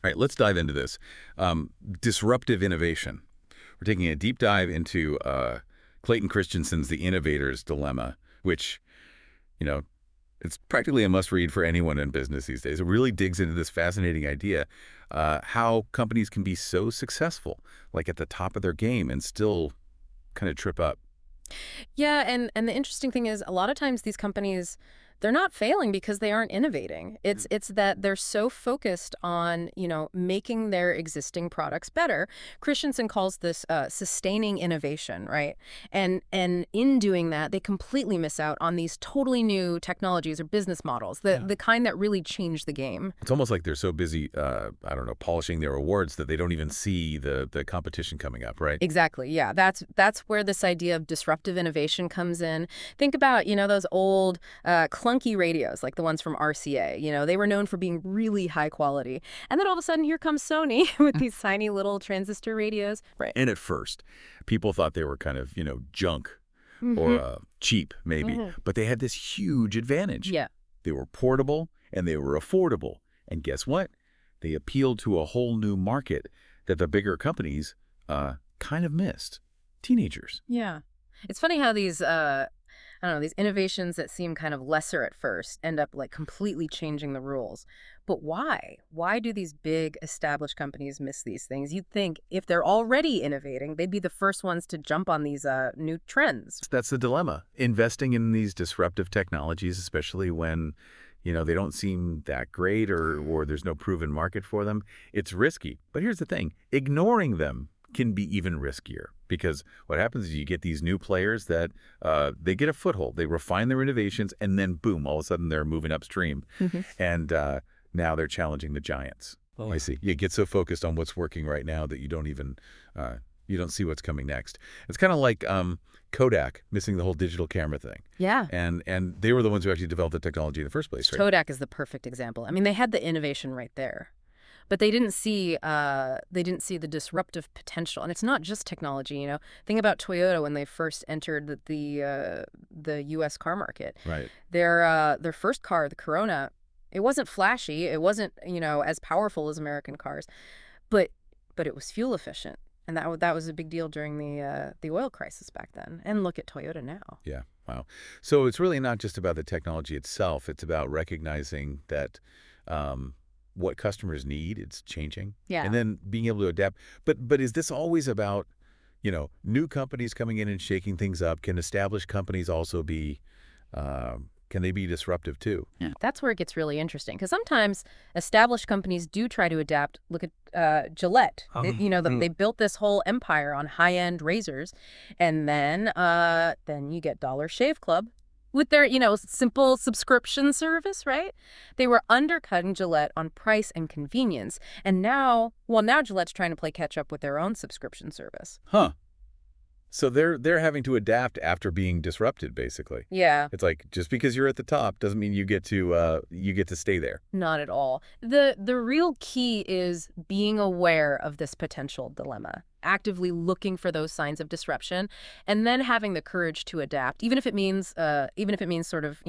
All right, let's dive into this. Disruptive innovation. We're taking a deep dive into Clayton Christensen's The Innovator's Dilemma, which, you know, it's practically a must-read for anyone in business these days. It really digs into this fascinating idea, how companies can be so successful, like at the top of their game, and still kind of trip up. Yeah, and the interesting thing is a lot of times these companies, they're not failing because they aren't innovating. It's that they're so focused on, making their existing products better. Christensen calls this sustaining innovation, right? And in doing that, they completely miss out on these totally new technologies or business models, the kind that really change the game. It's almost like they're so busy, I don't know, polishing their awards that they don't even see the competition coming up, right? Exactly. Yeah, that's where this idea of disruptive innovation comes in. Think about, those old clunky radios like the ones from RCA. They were known for being really high quality. And then all of a sudden here comes Sony with these tiny little transistor radios. Right. And at first, people thought they were kind of, junk or Hmm. cheap, maybe. But they had this huge advantage. Yeah. They were portable and they were affordable. And guess what? They appealed to a whole new market that the bigger companies kind of missed. Teenagers. Yeah. It's funny how these, I don't know, these innovations that seem kind of lesser at first end up like completely changing the rules. But why? Why do these big established companies miss these things? You'd think if they're already innovating, they'd be the first ones to jump on these new trends. That's the dilemma. Investing in these disruptive technologies, especially when, they don't seem that great or there's no proven market for them, it's risky. But here's the thing. Ignoring them can be even riskier because what happens is you get these new players that they get a foothold. They refine their innovations and then, boom, all of a sudden they're moving upstream. And now they're challenging the giants. Oh, I see. You get so focused on what's working right now that you don't even you don't see what's coming next. It's kind of like Kodak missing the whole digital camera thing. Yeah. And they were the ones who actually developed the technology in the first place, right? Kodak is the perfect example. I mean, they had the innovation right there, but they didn't see the disruptive potential. And it's not just technology. Think about Toyota when they first entered the U.S. car market. Right. Their first car, the Corona, it wasn't flashy. It wasn't as powerful as American cars, but it was fuel efficient. And that was a big deal during the oil crisis back then. And look at Toyota now. Yeah. Wow. So it's really not just about the technology itself. It's about recognizing that what customers need, it's changing. Yeah. And then being able to adapt. But is this always about, new companies coming in and shaking things up? Can established companies also be, can they be disruptive too? Yeah. That's where it gets really interesting because sometimes established companies do try to adapt. Look at Gillette. They built this whole empire on high-end razors, and then you get Dollar Shave Club with their simple subscription service, right? They were undercutting Gillette on price and convenience, and now Gillette's trying to play catch up with their own subscription service. Huh. So they're having to adapt after being disrupted, basically. Yeah. It's like just because you're at the top doesn't mean you get to stay there. Not at all. The real key is being aware of this potential dilemma, actively looking for those signs of disruption, and then having the courage to adapt, even if it means sort of,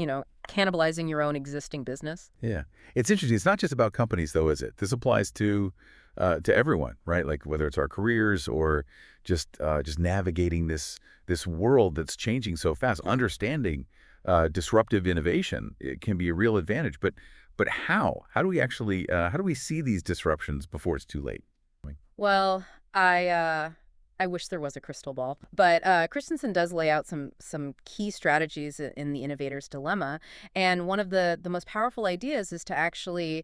cannibalizing your own existing business. Yeah. It's interesting. It's not just about companies, though, is it? This applies to everyone, right? Like whether it's our careers or just navigating this world that's changing so fast. Understanding disruptive innovation, it can be a real advantage. But how? How do we actually how do we see these disruptions before it's too late? Well, I wish there was a crystal ball, but Christensen does lay out some key strategies in the innovator's dilemma, and one of the most powerful ideas is to actually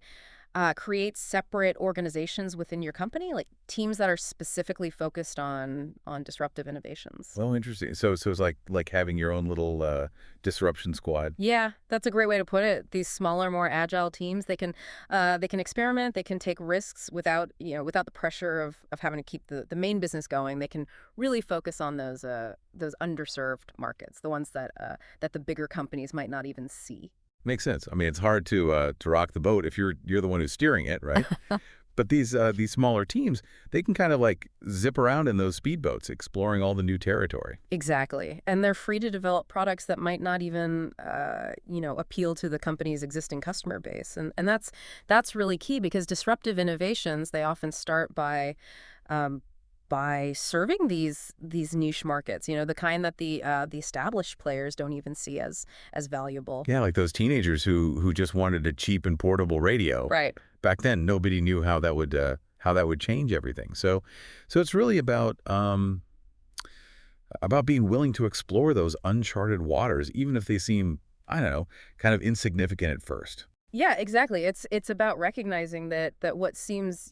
create separate organizations within your company, like teams that are specifically focused on disruptive innovations. Well, interesting. So it's like having your own little disruption squad. Yeah, that's a great way to put it. These smaller, more agile teams, they can experiment, they can take risks without the pressure of having to keep the main business going. They can really focus on those underserved markets, the ones that the bigger companies might not even see. Makes sense. I mean, it's hard to rock the boat if you're the one who's steering it, right? But these smaller teams, they can kind of like zip around in those speedboats, exploring all the new territory. Exactly. And they're free to develop products that might not even, appeal to the company's existing customer base. And that's really key because disruptive innovations, they often start um, by serving these niche markets, the kind that the established players don't even see as valuable. Yeah, like those teenagers who just wanted a cheap and portable radio. Right. Back then, nobody knew how that would change everything. So it's really about being willing to explore those uncharted waters, even if they seem, I don't know, kind of insignificant at first. Yeah, exactly. It's about recognizing that what seems,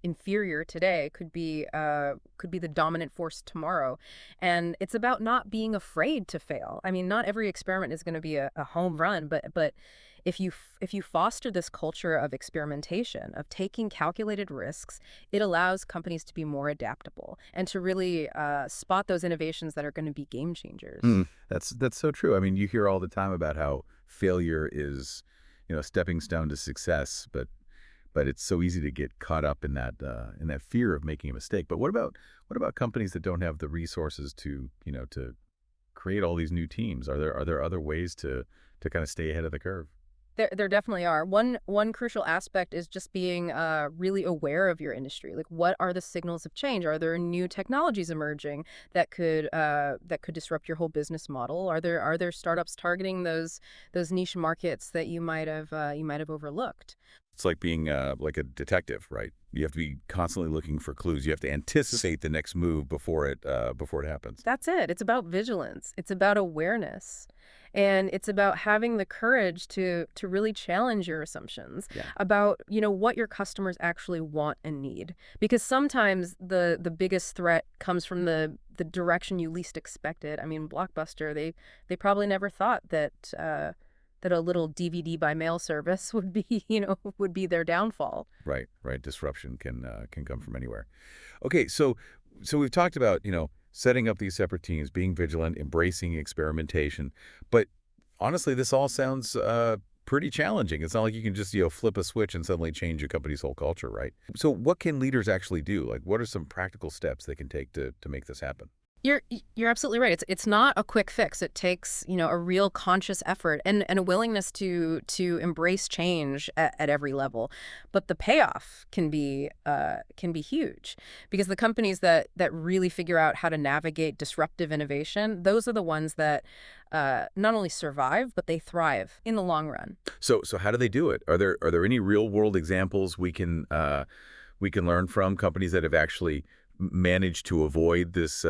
inferior today could be the dominant force tomorrow. And it's about not being afraid to fail. I mean, not every experiment is going to be a home run, but if you foster this culture of experimentation, of taking calculated risks, it allows companies to be more adaptable and to really spot those innovations that are going to be game changers. That's so true. I mean, you hear all the time about how failure is, a stepping stone to success, but it's so easy to get caught up in that fear of making a mistake. But what about companies that don't have the resources to create all these new teams? Are there other ways to kind of stay ahead of the curve? There definitely are. One crucial aspect is just being really aware of your industry. Like, what are the signals of change? Are there new technologies emerging that could disrupt your whole business model? Are there startups targeting those niche markets that you might have overlooked? It's like being like a detective, right? You have to be constantly looking for clues. You have to anticipate the next move before it happens. That's it. It's about vigilance. It's about awareness. And it's about having the courage to really challenge your assumptions Yeah. about, what your customers actually want and need. Because sometimes the biggest threat comes from the direction you least expected. I mean, Blockbuster, they probably never thought that a little DVD by mail service would be, would be their downfall. Right, right. Disruption can come from anywhere. Okay, so we've talked about setting up these separate teams, being vigilant, embracing experimentation, but honestly, this all sounds pretty challenging. It's not like you can just flip a switch and suddenly change your company's whole culture, right? So what can leaders actually do? Like, what are some practical steps they can take to make this happen? You're absolutely right. It's not a quick fix. It takes, a real conscious effort and a willingness to embrace change at every level. But the payoff can be huge because the companies that really figure out how to navigate disruptive innovation, those are the ones that not only survive, but they thrive in the long run. So how do they do it? Are there any real world examples we can learn from companies that have actually managed to avoid this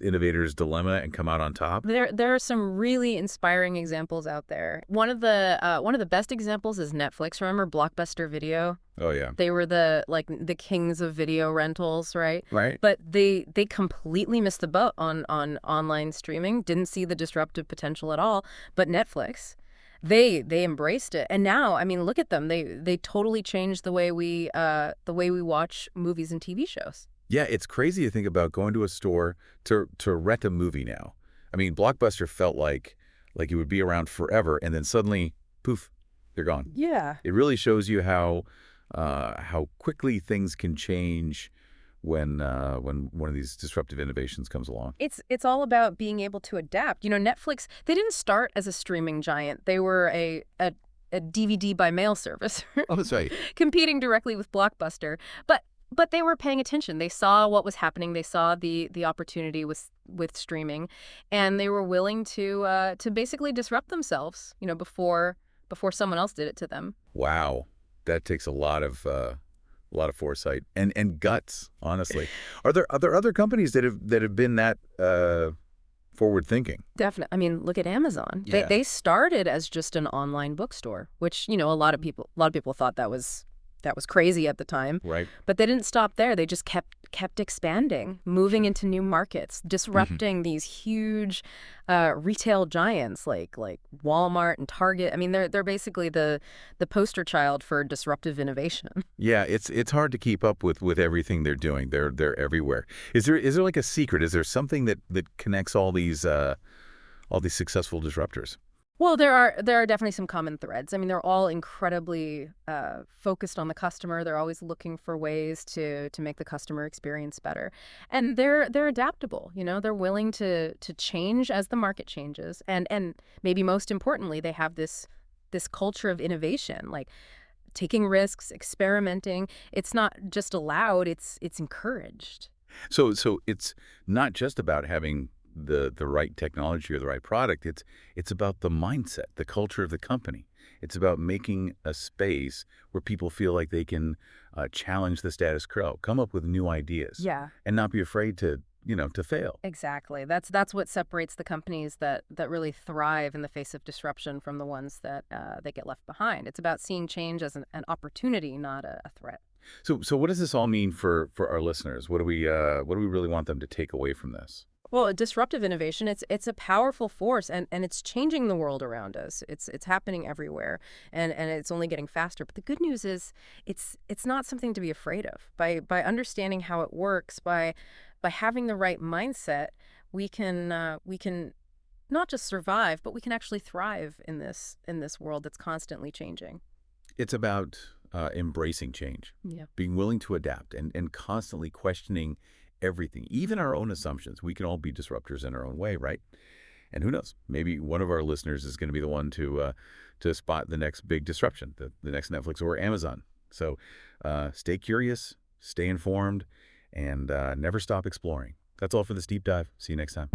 innovator's dilemma and come out on top? There are some really inspiring examples out there. One of the best examples is Netflix. Remember Blockbuster Video? Oh yeah. They were the kings of video rentals, right? Right. But they completely missed the boat on online streaming. Didn't see the disruptive potential at all. But Netflix, they embraced it, and now, I mean, look at them. They totally changed the way we watch movies and TV shows. Yeah, it's crazy to think about going to a store to rent a movie now. I mean, Blockbuster felt like it would be around forever, and then suddenly, poof, they're gone. Yeah. It really shows you how quickly things can change when one of these disruptive innovations comes along. It's all about being able to adapt. Netflix, they didn't start as a streaming giant. They were a DVD by mail service Oh, that's right. competing directly with Blockbuster. But they were paying attention. They saw what was happening. They saw the opportunity with streaming, and they were willing to basically disrupt themselves, before someone else did it to them. Wow, that takes a lot of foresight and guts. Honestly, are there other companies that have been that forward thinking? Definitely. I mean, look at Amazon. Yeah. They started as just an online bookstore, which, a lot of people thought that was crazy at the time. Right. But they didn't stop there. They just kept expanding, moving into new markets, disrupting these huge retail giants like Walmart and Target. I mean, they're basically the poster child for disruptive innovation. Yeah, it's hard to keep up with everything they're doing. They're everywhere. Is there like a secret? Is there something that connects all these successful disruptors? Well, there are definitely some common threads. I mean, they're all incredibly focused on the customer. They're always looking for ways to make the customer experience better, and they're adaptable. They're willing to change as the market changes, and maybe most importantly, they have this culture of innovation, like taking risks, experimenting. It's not just allowed; it's encouraged. So it's not just about having the right technology or the right product. It's about the mindset, the culture of the company. It's about making a space where people feel like they can challenge the status quo, come up with new ideas, Yeah. and not be afraid to fail. Exactly. That's what separates the companies that really thrive in the face of disruption from the ones that get left behind. It's about seeing change as an opportunity, not a threat. So what does this all mean for our listeners? What do we really want them to take away from this? Well, disruptive innovation, it's a powerful force, and it's changing the world around us. It's happening everywhere, and it's only getting faster. But the good news is it's not something to be afraid of. By understanding how it works, by having the right mindset, we can not just survive, but we can actually thrive in this world that's constantly changing. It's about embracing change, Yeah. being willing to adapt, and constantly questioning everything, even our own assumptions. We can all be disruptors in our own way, right? And who knows? Maybe one of our listeners is going to be the one to spot the next big disruption, the next Netflix or Amazon. So stay curious, stay informed, and never stop exploring. That's all for this deep dive. See you next time.